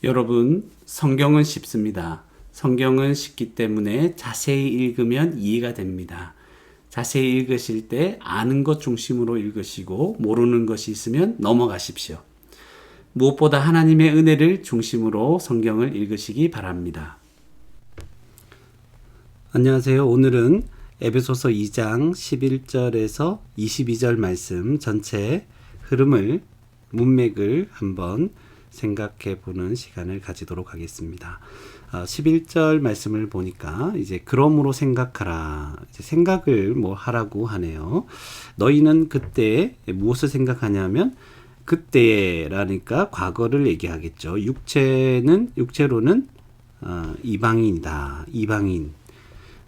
여러분, 성경은 쉽습니다. 성경은 쉽기 때문에 자세히 읽으면 이해가 됩니다. 자세히 읽으실 때 아는 것 중심으로 읽으시고 모르는 것이 있으면 넘어가십시오. 무엇보다 하나님의 은혜를 중심으로 성경을 읽으시기 바랍니다. 안녕하세요. 오늘은 에베소서 2장 11절에서 22절 말씀 전체 흐름을, 문맥을 한번 생각해 보는 시간을 가지도록 하겠습니다. 11절 말씀을 보니까 이제 그러므로 생각하라. 이제 생각을 하라고 하네요. 너희는 그때 무엇을 생각하냐면 그때라니까 과거를 얘기하겠죠. 육체로는 이방인이다. 이방인.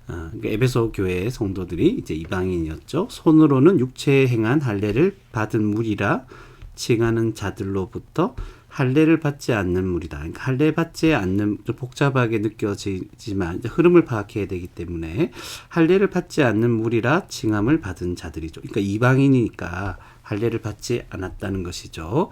그러니까 에베소 교회 성도들이 이제 이방인이었죠. 손으로는 육체에 행한 할례를 받은 무리라 칭하는 자들로부터 할례를 받지 않는 무리다. 그러니까 할례 받지 않는, 좀 복잡하게 느껴지지만 이제 흐름을 파악해야 되기 때문에 할례를 받지 않는 무리라 칭함을 받은 자들이죠. 그러니까 이방인이니까 할례를 받지 않았다는 것이죠.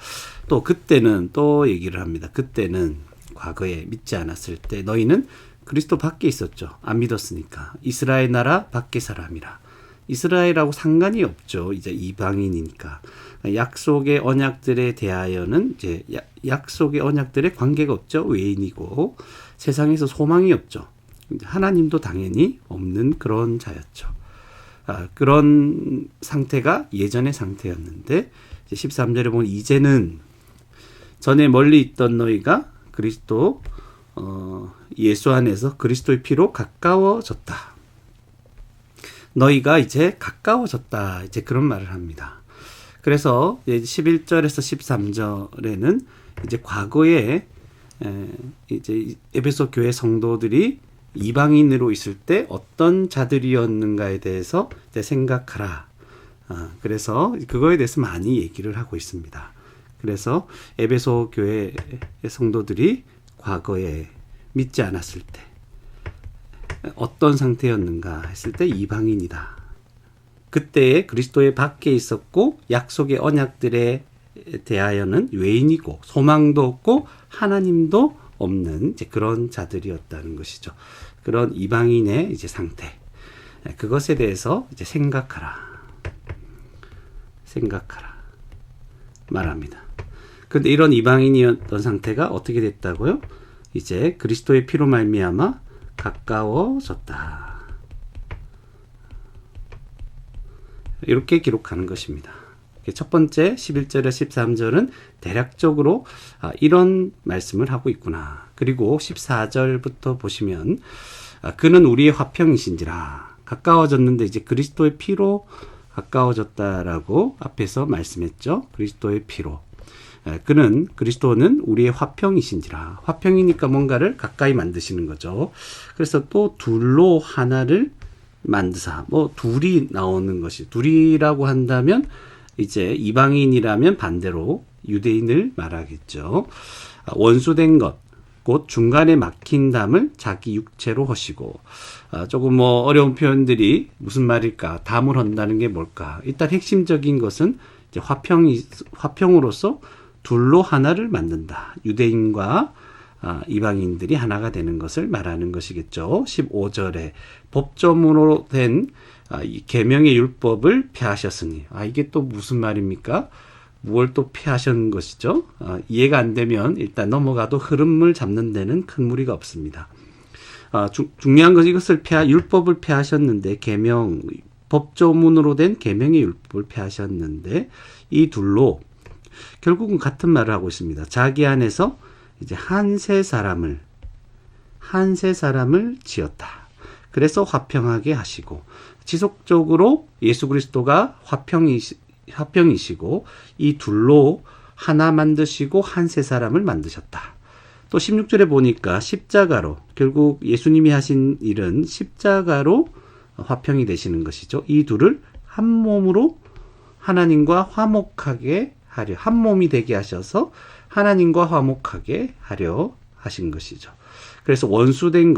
또 그때는 또 얘기를 합니다. 그때는 과거에 믿지 않았을 때 너희는 그리스도 밖에 있었죠. 안 믿었으니까. 이스라엘 나라 밖의 사람이라. 이스라엘하고 상관이 없죠. 이제 이방인이니까. 약속의 언약들에 대하여는 이제 약속의 언약들에 관계가 없죠. 외인이고 세상에서 소망이 없죠. 하나님도 당연히 없는 그런 자였죠. 그런 상태가 예전의 상태였는데 13절에 보면 이제는 전에 멀리 있던 너희가 그리스도 예수 안에서 그리스도의 피로 가까워졌다. 너희가 이제 가까워졌다. 이제 그런 말을 합니다. 그래서 11절에서 13절에는 이제 과거에 이제 에베소 교회 성도들이 이방인으로 있을 때 어떤 자들이었는가에 대해서 이제 생각하라. 그래서 그거에 대해서 많이 얘기를 하고 있습니다. 그래서 에베소 교회 성도들이 과거에 믿지 않았을 때 어떤 상태였는가 했을 때 이방인이다. 그때에 그리스도의 밖에 있었고 약속의 언약들에 대하여는 외인이고 소망도 없고 하나님도 없는 이제 그런 자들이었다는 것이죠. 그런 이방인의 이제 상태. 그것에 대해서 이제 생각하라 말합니다. 그런데 이런 이방인이었던 상태가 어떻게 됐다고요? 이제 그리스도의 피로 말미암아 가까워졌다. 이렇게 기록하는 것입니다. 첫 번째 11절에 13절은 대략적으로 이런 말씀을 하고 있구나. 그리고 14절부터 보시면 그는 우리의 화평이신지라. 가까워졌는데 이제 그리스도의 피로 가까워졌다라고 앞에서 말씀했죠. 그리스도의 피로. 그리스도는 우리의 화평이신지라. 화평이니까 뭔가를 가까이 만드시는 거죠. 그래서 또 둘로 하나를 만드사. 둘이 나오는 것이. 둘이라고 한다면 이제 이방인이라면 반대로 유대인을 말하겠죠. 원수된 것, 곧 중간에 막힌 담을 자기 육체로 허시고. 조금 어려운 표현들이 무슨 말일까? 담을 헌다는 게 뭘까? 일단 핵심적인 것은 이제 화평으로서 둘로 하나를 만든다. 유대인과 이방인들이 하나가 되는 것을 말하는 것이겠죠. 15절에 법조문으로 된 계명의 율법을 폐하셨으니. 이게 또 무슨 말입니까? 무엇을 또 폐하신 것이죠? 이해가 안 되면 일단 넘어가도 흐름을 잡는 데는 큰 무리가 없습니다. 중요한 것은 이것을 율법을 폐하셨는데 법조문으로 된 계명의 율법을 폐하셨는데 이 둘로 결국은 같은 말을 하고 있습니다. 자기 안에서 이제 한 세 사람을 지었다. 그래서 화평하게 하시고 지속적으로 예수 그리스도가 화평이시고 이 둘로 하나 만드시고 한 세 사람을 만드셨다. 또 16절에 보니까 십자가로 결국 예수님이 하신 일은 십자가로 화평이 되시는 것이죠. 이 둘을 한 몸으로 하나님과 화목하게 하려 한 몸이 되게 하셔서 하나님과 화목하게 하려 하신 것이죠. 그래서 원수된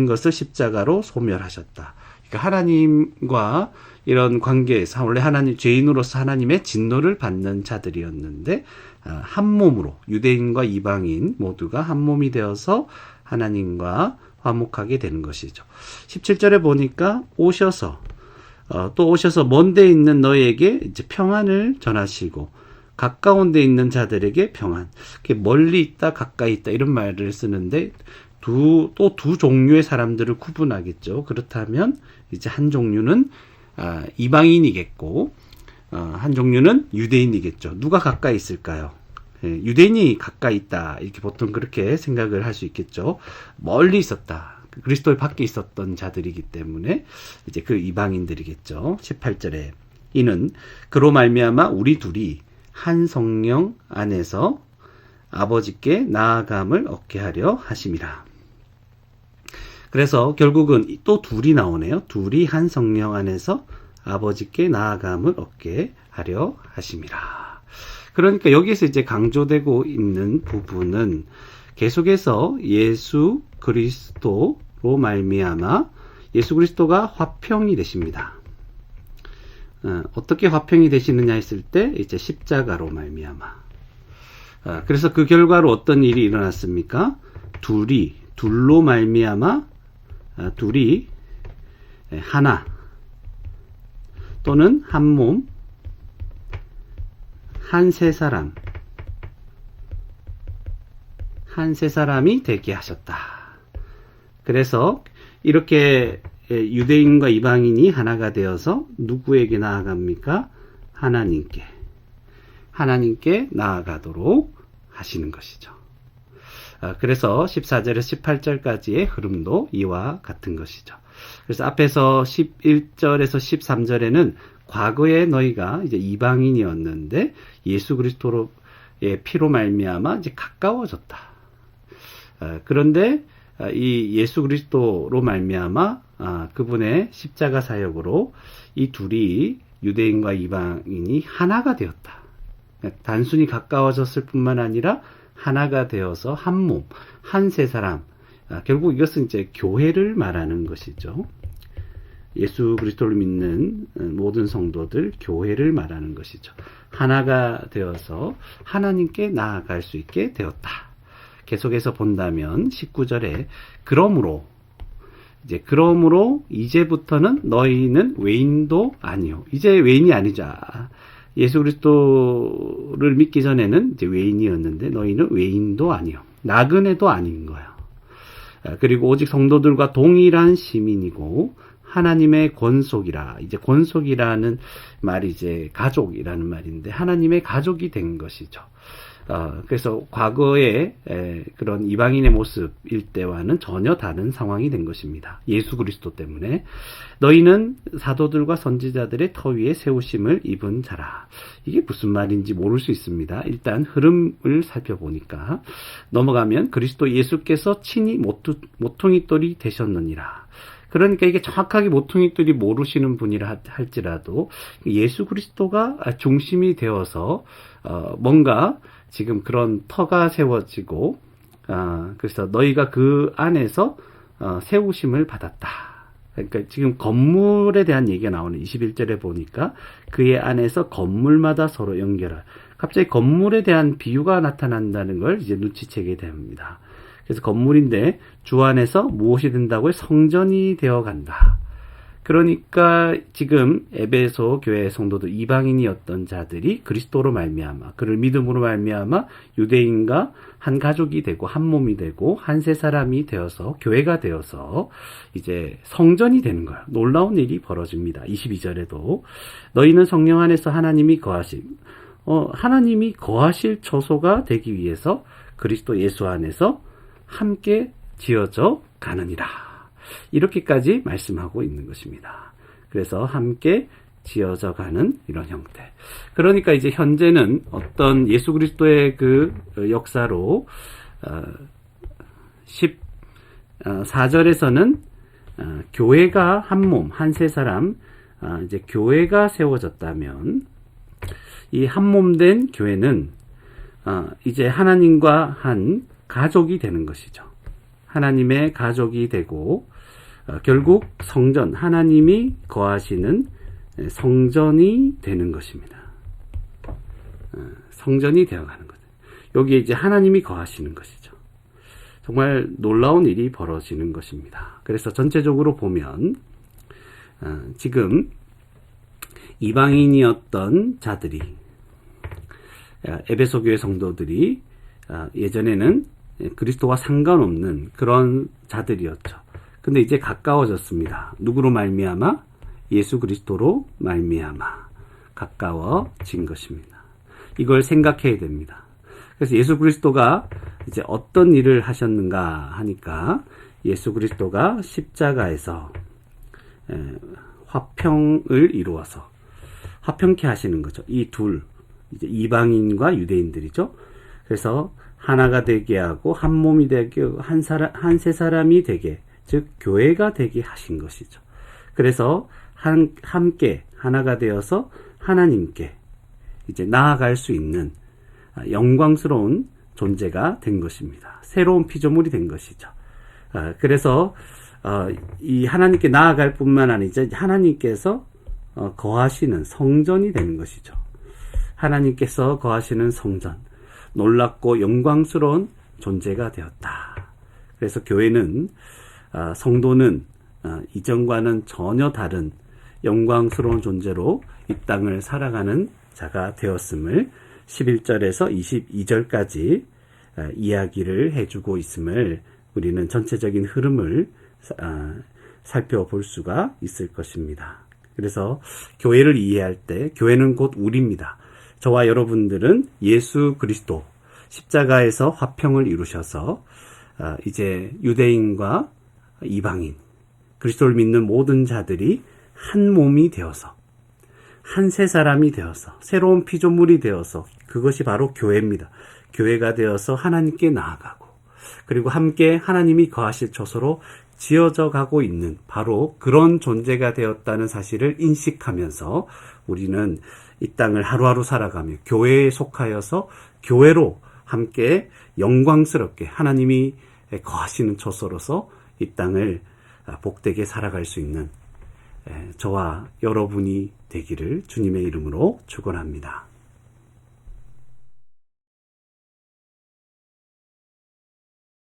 것을 십자가로 소멸하셨다. 그러니까 하나님과 이런 관계에서 원래 하나님 죄인으로서 하나님의 진노를 받는 자들이었는데 한 몸으로 유대인과 이방인 모두가 한 몸이 되어서 하나님과 화목하게 되는 것이죠. 17절에 보니까 또 오셔서 먼 데 있는 너희에게 이제 평안을 전하시고 가까운 데 있는 자들에게 평안. 멀리 있다 가까이 있다 이런 말을 쓰는데 또 두 종류의 사람들을 구분하겠죠. 그렇다면 이제 한 종류는 이방인이겠고 한 종류는 유대인이겠죠. 누가 가까이 있을까요? 유대인이 가까이 있다 이렇게 보통 그렇게 생각을 할 수 있겠죠. 멀리 있었다. 그리스도의 밖에 있었던 자들이기 때문에 이제 그 이방인들이겠죠. 18절에 이는 그로 말미암아 우리 둘이 한 성령 안에서 아버지께 나아감을 얻게 하려 하심이라. 그래서 결국은 또 둘이 나오네요. 둘이 한 성령 안에서 아버지께 나아감을 얻게 하려 하심이라. 그러니까 여기서 이제 강조되고 있는 부분은 계속해서 예수 그리스도로 말미암아 예수 그리스도가 화평이 되십니다. 어떻게 화평이 되시느냐 했을 때 이제 십자가로 말미암아. 그래서 그 결과로 어떤 일이 일어났습니까? 둘로 말미암아 둘이 하나 또는 한 몸, 한 세 사람이 되게 하셨다. 그래서 이렇게 유대인과 이방인이 하나가 되어서 누구에게 나아갑니까? 하나님께 나아가도록 하시는 것이죠. 그래서 14절에서 18절까지의 흐름도 이와 같은 것이죠. 그래서 앞에서 11절에서 13절에는 과거에 너희가 이제 이방인이었는데 예수 그리스도의 피로 말미암아 이제 가까워졌다. 그런데 이 예수 그리스도로 말미암아 그분의 십자가 사역으로 이 둘이 유대인과 이방인이 하나가 되었다. 단순히 가까워졌을 뿐만 아니라 하나가 되어서 한 몸, 한 세 사람. 결국 이것은 이제 교회를 말하는 것이죠. 예수 그리스도를 믿는 모든 성도들, 교회를 말하는 것이죠. 하나가 되어서 하나님께 나아갈 수 있게 되었다. 계속해서 본다면 19절에 그러므로 이제부터는 너희는 외인도 아니요. 이제 외인이 아니자. 예수 그리스도를 믿기 전에는 이제 외인이었는데 너희는 외인도 아니요. 나그네도 아닌 거예요. 그리고 오직 성도들과 동일한 시민이고 하나님의 권속이라. 이제 권속이라는 말이 이제 가족이라는 말인데 하나님의 가족이 된 것이죠. 그래서 과거의 그런 이방인의 모습일 때와는 전혀 다른 상황이 된 것입니다. 예수 그리스도 때문에 너희는 사도들과 선지자들의 터 위에 세우심을 입은 자라. 이게 무슨 말인지 모를 수 있습니다. 일단 흐름을 살펴보니까 넘어가면 그리스도 예수께서 친히 모퉁이돌이 되셨느니라. 그러니까 이게 정확하게 모퉁이돌이 모르시는 분이라 할지라도 예수 그리스도가 중심이 되어서 뭔가 지금 그런 터가 세워지고 그래서 너희가 그 안에서 세우심을 받았다. 그러니까 지금 건물에 대한 얘기가 나오는 21절에 보니까 그의 안에서 건물마다 서로 연결할. 갑자기 건물에 대한 비유가 나타난다는 걸 이제 눈치채게 됩니다. 그래서 건물인데 주 안에서 무엇이 된다고요? 성전이 되어간다. 그러니까 지금 에베소 교회 성도들 이방인이었던 자들이 그리스도로 말미암아 그를 믿음으로 말미암아 유대인과 한 가족이 되고 한 몸이 되고 한 세 사람이 되어서 교회가 되어서 이제 성전이 되는 거야. 놀라운 일이 벌어집니다. 22절에도 너희는 성령 안에서 하나님이 거하실 처소가 되기 위해서 그리스도 예수 안에서 함께 지어져 가느니라. 이렇게까지 말씀하고 있는 것입니다. 그래서 함께 지어져 가는 이런 형태. 그러니까 이제 현재는 어떤 예수 그리스도의 그 역사로 14절에서는 교회가 한 몸, 한 세 사람, 이제 교회가 세워졌다면 이 한 몸 된 교회는 이제 하나님과 한 가족이 되는 것이죠. 하나님의 가족이 되고 결국 성전, 하나님이 거하시는 성전이 되는 것입니다. 성전이 되어가는 거죠. 여기에 이제 하나님이 거하시는 것이죠. 정말 놀라운 일이 벌어지는 것입니다. 그래서 전체적으로 보면 지금 이방인이었던 자들이, 에베소 교회 성도들이 예전에는 그리스도와 상관없는 그런 자들이었죠. 근데 이제 가까워졌습니다. 누구로 말미암아? 예수 그리스도로 말미암아 가까워진 것입니다. 이걸 생각해야 됩니다. 그래서 예수 그리스도가 이제 어떤 일을 하셨는가 하니까 예수 그리스도가 십자가에서 화평을 이루어서 화평케 하시는 거죠. 이 둘, 이제 이방인과 유대인들이죠. 그래서 하나가 되게 하고 한 몸이 되게 한 세 사람이 되게, 즉 교회가 되게 하신 것이죠. 그래서 함께 하나가 되어서 하나님께 이제 나아갈 수 있는 영광스러운 존재가 된 것입니다. 새로운 피조물이 된 것이죠. 그래서 이 하나님께 나아갈 뿐만 아니라 하나님께서 거하시는 성전이 되는 것이죠. 하나님께서 거하시는 성전, 놀랍고 영광스러운 존재가 되었다. 그래서 교회는, 성도는 이전과는 전혀 다른 영광스러운 존재로 이 땅을 살아가는 자가 되었음을 11절에서 22절까지 이야기를 해주고 있음을 우리는 전체적인 흐름을 살펴볼 수가 있을 것입니다. 그래서 교회를 이해할 때 교회는 곧 우리입니다. 저와 여러분들은 예수 그리스도 십자가에서 화평을 이루셔서 이제 유대인과 이방인, 그리스도를 믿는 모든 자들이 한 몸이 되어서, 한 세 사람이 되어서, 새로운 피조물이 되어서, 그것이 바로 교회입니다. 교회가 되어서 하나님께 나아가고, 그리고 함께 하나님이 거하실 처소로 지어져 가고 있는 바로 그런 존재가 되었다는 사실을 인식하면서 우리는 이 땅을 하루하루 살아가며 교회에 속하여서 교회로 함께 영광스럽게 하나님이 거하시는 처소로서 이 땅을 복되게 살아갈 수 있는 저와 여러분이 되기를 주님의 이름으로 축원합니다.